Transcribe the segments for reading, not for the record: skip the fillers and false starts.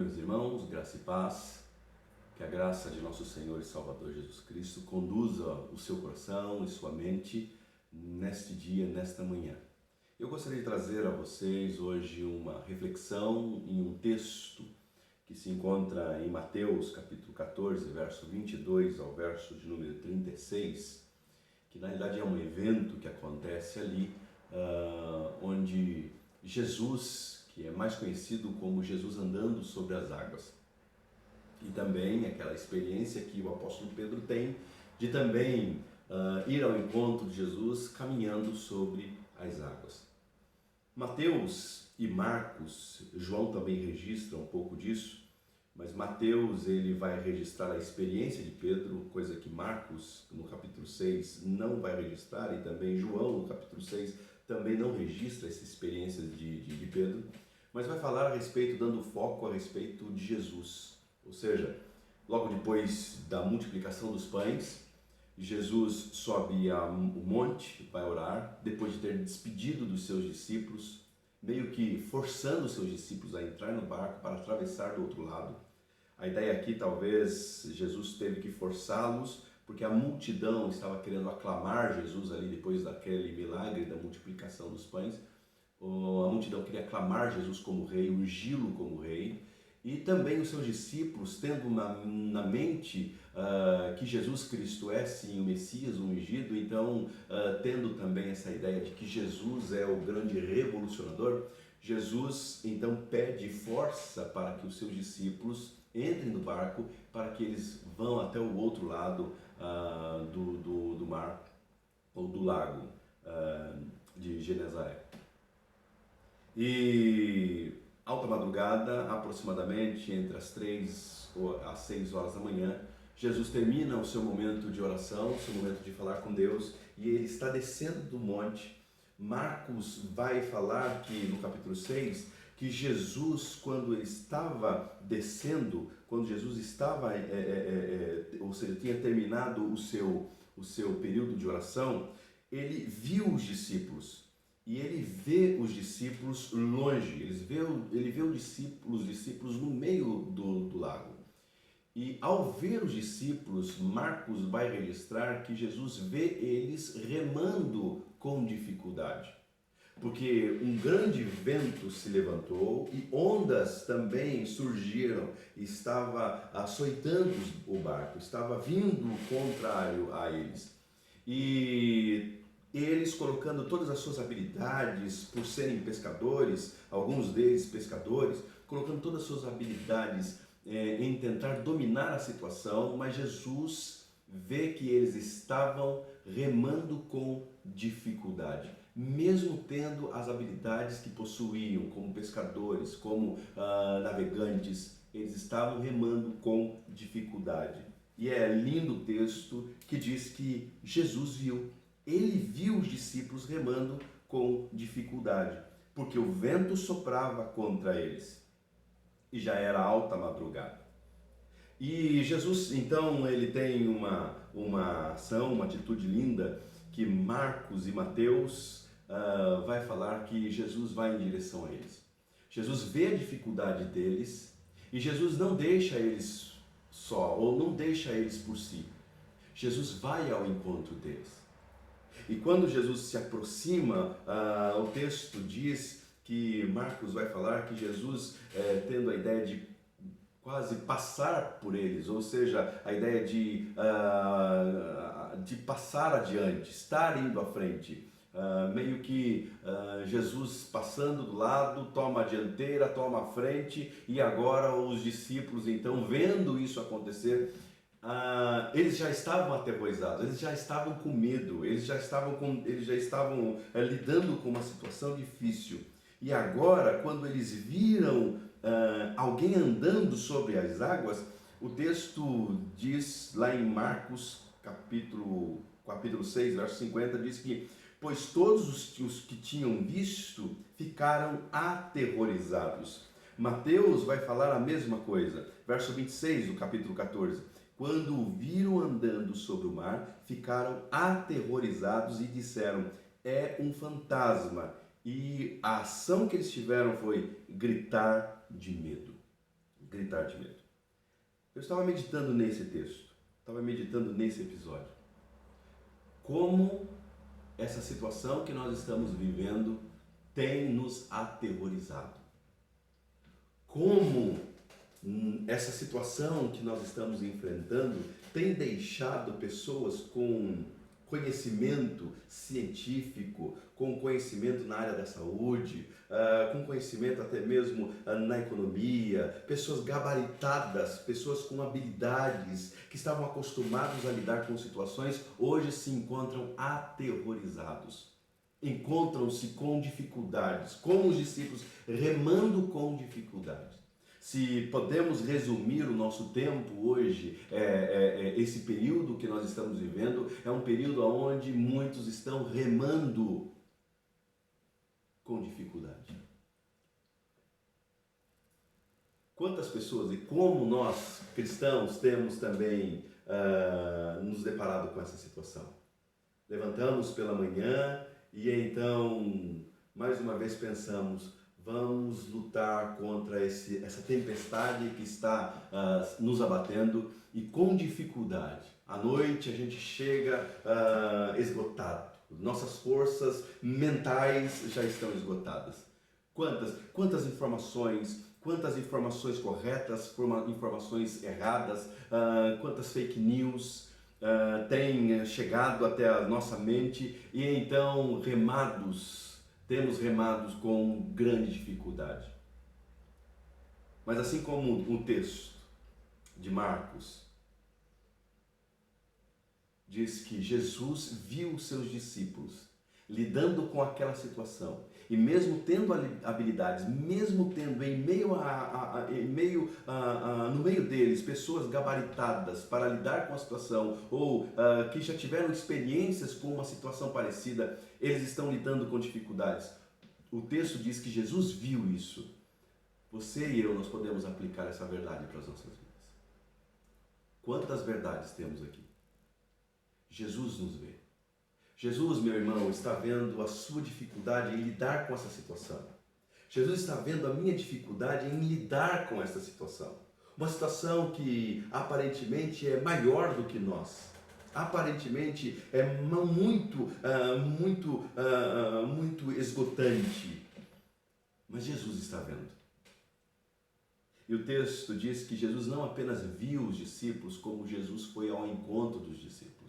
Meus irmãos, graça e paz, que a graça de nosso Senhor e Salvador Jesus Cristo conduza o seu coração e sua mente neste dia, nesta manhã. Eu gostaria de trazer a vocês hoje uma reflexão em um texto que se encontra em Mateus capítulo 14, verso 22 ao verso de número 36, que na realidade é um evento que acontece ali, onde Jesus, que é mais conhecido como Jesus andando sobre as águas, e também aquela experiência que o apóstolo Pedro tem de também ir ao encontro de Jesus caminhando sobre as águas. Mateus e Marcos, João também registra um pouco disso, mas Mateus ele vai registrar a experiência de Pedro, coisa que Marcos no capítulo 6 não vai registrar, e também João no capítulo 6 também não registra essa experiência de Pedro, mas vai falar a respeito, dando foco a respeito de Jesus. Ou seja, logo depois da multiplicação dos pães, Jesus sobe o monte, vai orar, depois de ter despedido dos seus discípulos, meio que forçando os seus discípulos a entrar no barco para atravessar do outro lado. A ideia aqui, talvez, Jesus teve que forçá-los, porque a multidão estava querendo aclamar Jesus ali depois daquele milagre da multiplicação dos pães. A multidão queria aclamar Jesus como rei, ungí-lo como rei. E também os seus discípulos, tendo na mente que Jesus Cristo é sim o Messias, o ungido, então tendo também essa ideia de que Jesus é o grande revolucionador, Jesus então pede força para que os seus discípulos entrem no barco, para que eles vão até o outro lado do mar ou do lago de Genezaré. E alta madrugada, aproximadamente entre as 3 às 6 horas da manhã, Jesus termina o seu momento de oração, o seu momento de falar com Deus, e ele está descendo do monte. Marcos vai falar que no capítulo 6, que Jesus, quando ele estava descendo, quando Jesus estava, ou seja, tinha terminado o seu período de oração, ele viu os discípulos. E ele vê os discípulos longe, ele vê os discípulos no meio do lago. E ao ver os discípulos, Marcos vai registrar que Jesus vê eles remando com dificuldade. Porque um grande vento se levantou e ondas também surgiram, estava açoitando o barco, estava vindo contrário a eles. E eles, colocando todas as suas habilidades por serem pescadores, alguns deles pescadores, colocando todas as suas habilidades em tentar dominar a situação, mas Jesus vê que eles estavam remando com dificuldade, mesmo tendo as habilidades que possuíam como pescadores, como navegantes, eles estavam remando com dificuldade. E é lindo o texto que diz que Jesus viu. Ele viu os discípulos remando com dificuldade, porque o vento soprava contra eles e já era alta madrugada. E Jesus, então, ele tem uma ação, uma atitude linda que Marcos e Mateus vai falar que Jesus vai em direção a eles. Jesus vê a dificuldade deles e Jesus não deixa eles só, ou não deixa eles por si. Jesus vai ao encontro deles. E quando Jesus se aproxima, o texto diz que Marcos vai falar que Jesus, tendo a ideia de quase passar por eles, ou seja, a ideia de passar adiante, estar indo à frente. Meio que Jesus passando do lado, toma a dianteira, toma a frente, e agora os discípulos, então, vendo isso acontecer, eles já estavam aterrorizados, eles já estavam com medo, eles já estavam lidando com uma situação difícil. E agora, quando eles viram alguém andando sobre as águas, o texto diz lá em Marcos, capítulo 6, verso 50, diz que pois todos os que tinham visto ficaram aterrorizados. Mateus vai falar a mesma coisa, verso 26 do capítulo 14. Quando o viram andando sobre o mar, ficaram aterrorizados e disseram, é um fantasma. E a ação que eles tiveram foi gritar de medo. gritar de medo. Eu estava meditando nesse texto, estava meditando nesse episódio. Como essa situação que nós estamos vivendo tem nos aterrorizado. Como essa situação que nós estamos enfrentando tem deixado pessoas com conhecimento científico, com conhecimento na área da saúde, com conhecimento até mesmo na economia, pessoas gabaritadas, pessoas com habilidades, que estavam acostumados a lidar com situações, hoje se encontram aterrorizados. Encontram-se com dificuldades, como os discípulos, remando com dificuldades. Se podemos resumir o nosso tempo hoje, esse período que nós estamos vivendo, é um período onde muitos estão remando com dificuldade. Quantas pessoas e como nós, cristãos, temos também nos deparado com essa situação? Levantamos pela manhã e então, mais uma vez pensamos, vamos lutar contra essa tempestade que está nos abatendo e com dificuldade. À noite a gente chega esgotado. Nossas forças mentais já estão esgotadas. Quantas informações corretas, informações erradas, quantas fake news têm chegado até a nossa mente e então temos remados com grande dificuldade. Mas assim como o texto de Marcos diz que Jesus viu seus discípulos lidando com aquela situação e mesmo tendo habilidades, mesmo tendo no meio deles pessoas gabaritadas para lidar com a situação ou que já tiveram experiências com uma situação parecida, eles estão lidando com dificuldades. O texto diz que Jesus viu isso. Você e eu, nós podemos aplicar essa verdade para as nossas vidas. Quantas verdades temos aqui? Jesus nos vê. Jesus, meu irmão, está vendo a sua dificuldade em lidar com essa situação. Jesus está vendo a minha dificuldade em lidar com essa situação. Uma situação que aparentemente é maior do que nós. Aparentemente é muito esgotante. Mas Jesus está vendo. E o texto diz que Jesus não apenas viu os discípulos, como Jesus foi ao encontro dos discípulos.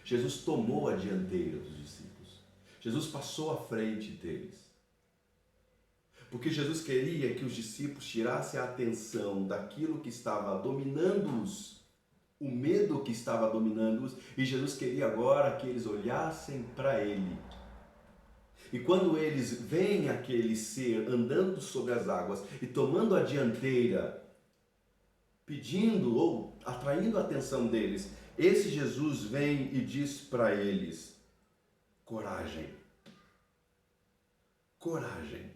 Jesus tomou a dianteira dos discípulos. Jesus passou à frente deles. Porque Jesus queria que os discípulos tirassem a atenção daquilo que estava dominando-os, o medo que estava dominando-os, e Jesus queria agora que eles olhassem para Ele. E quando eles veem aquele ser andando sobre as águas e tomando a dianteira, pedindo ou atraindo a atenção deles, esse Jesus vem e diz para eles: coragem. Coragem.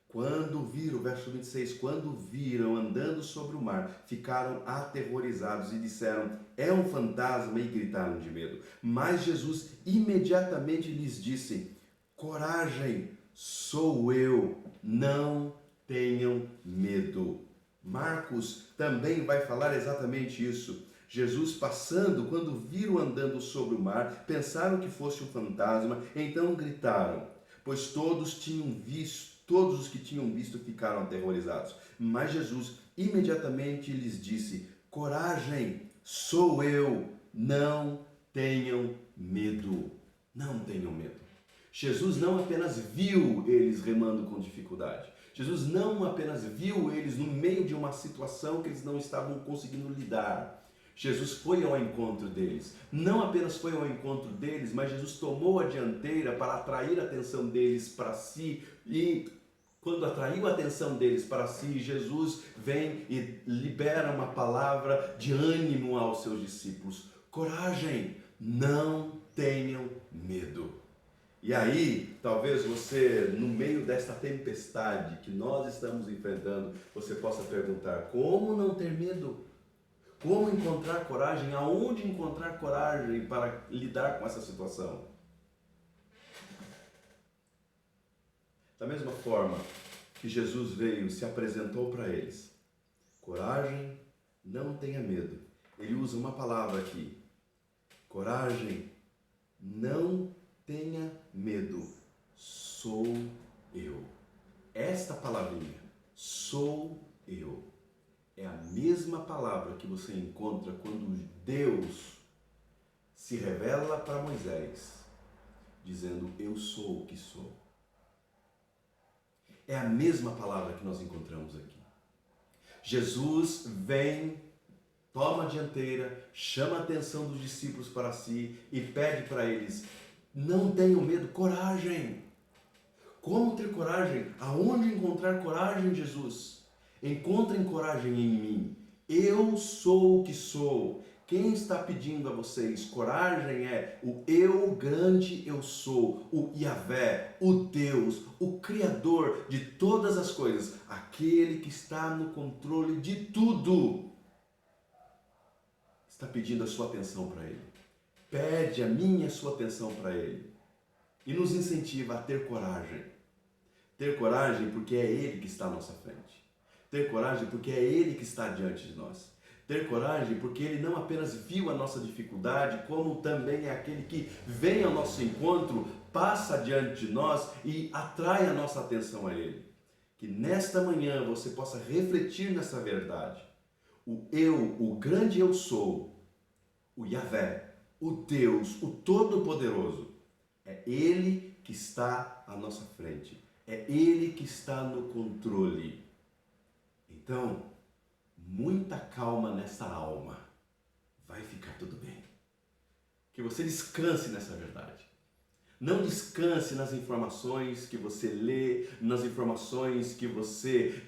Quando viram, verso 26, quando viram andando sobre o mar, ficaram aterrorizados e disseram: é um fantasma, e gritaram de medo. Mas Jesus imediatamente lhes disse: coragem, sou eu, não tenham medo. Marcos também vai falar exatamente isso. Jesus passando, quando viram andando sobre o mar, pensaram que fosse um fantasma, então gritaram, pois todos os que tinham visto ficaram aterrorizados. Mas Jesus imediatamente lhes disse: coragem, sou eu, não tenham medo. Não tenham medo. Jesus não apenas viu eles remando com dificuldade. Jesus não apenas viu eles no meio de uma situação que eles não estavam conseguindo lidar. Jesus foi ao encontro deles. Não apenas foi ao encontro deles, mas Jesus tomou a dianteira para atrair a atenção deles para si. E quando atraiu a atenção deles para si, Jesus vem e libera uma palavra de ânimo aos seus discípulos. Coragem, não tenham medo. E aí, talvez você, no meio desta tempestade que nós estamos enfrentando, você possa perguntar: como não ter medo? Como encontrar coragem? Aonde encontrar coragem para lidar com essa situação? Da mesma forma que Jesus veio e se apresentou para eles, não tenha medo. Ele usa uma palavra aqui. Coragem, não tenha medo. Sou eu. Esta palavrinha, sou eu, é a mesma palavra que você encontra quando Deus se revela para Moisés, dizendo, eu sou o que sou. É a mesma palavra que nós encontramos aqui. Jesus vem, toma a dianteira, chama a atenção dos discípulos para si e pede para eles, não tenham medo, coragem. Como ter coragem? Aonde encontrar coragem, Jesus? Encontrem coragem em mim. Eu sou o que sou. Quem está pedindo a vocês coragem é o eu grande eu sou, o Yahvé, o Deus, o Criador de todas as coisas, aquele que está no controle de tudo. Está pedindo a sua atenção para Ele. Pede a minha e a sua atenção para Ele. E nos incentiva a ter coragem. Ter coragem porque é Ele que está à nossa frente. Ter coragem porque é Ele que está diante de nós. Ter coragem porque Ele não apenas viu a nossa dificuldade, como também é aquele que vem ao nosso encontro, passa diante de nós e atrai a nossa atenção a Ele. Que nesta manhã você possa refletir nessa verdade. O eu, o grande eu sou, o Yahvé, o Deus, o Todo-Poderoso, é Ele que está à nossa frente. É Ele que está no controle. Então, muita calma nessa alma. Vai ficar tudo bem. Que você descanse nessa verdade. Não descanse nas informações que você lê, nas informações que você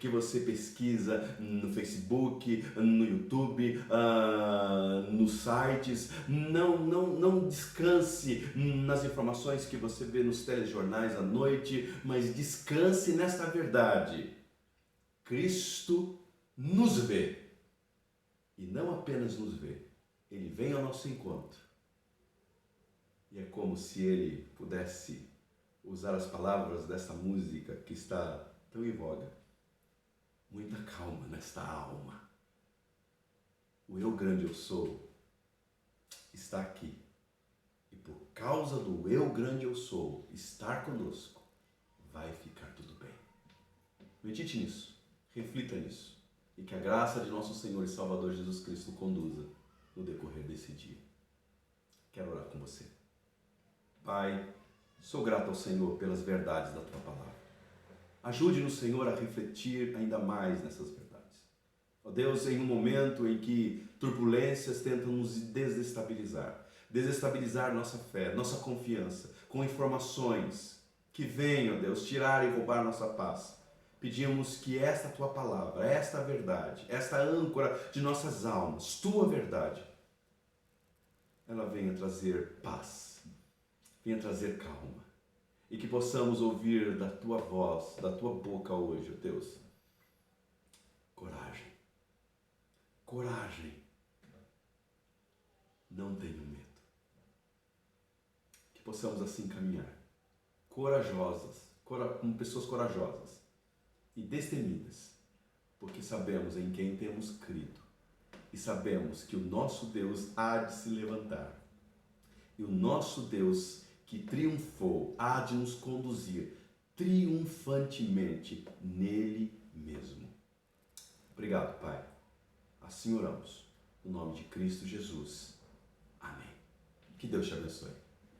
pesquisa no Facebook, no YouTube, nos sites. Não descanse nas informações que você vê nos telejornais à noite, mas descanse nesta verdade. Cristo nos vê. E não apenas nos vê, Ele vem ao nosso encontro. E é como se Ele pudesse usar as palavras dessa música que está tão em voga. Muita calma nesta alma. O eu grande eu sou está aqui. E por causa do eu grande eu sou estar conosco, vai ficar tudo bem. Medite nisso, reflita nisso. E que a graça de nosso Senhor e Salvador Jesus Cristo conduza no decorrer desse dia. Quero orar com você. Pai, sou grato ao Senhor pelas verdades da Tua Palavra. Ajude-nos, Senhor, a refletir ainda mais nessas verdades. Ó Deus, em um momento em que turbulências tentam nos desestabilizar nossa fé, nossa confiança, com informações que venham, ó Deus, tirar e roubar nossa paz. Pedimos que esta Tua Palavra, esta verdade, esta âncora de nossas almas, Tua verdade, ela venha trazer paz. Venha trazer calma e que possamos ouvir da Tua voz, da Tua boca hoje, ó Deus, coragem, coragem, não tenham medo, que possamos assim caminhar, corajosas, como pessoas corajosas e destemidas, porque sabemos em quem temos crido e sabemos que o nosso Deus há de se levantar e o nosso Deus que triunfou, há de nos conduzir triunfantemente nele mesmo. Obrigado, Pai. Assim oramos, no nome de Cristo Jesus. Amém. Que Deus te abençoe.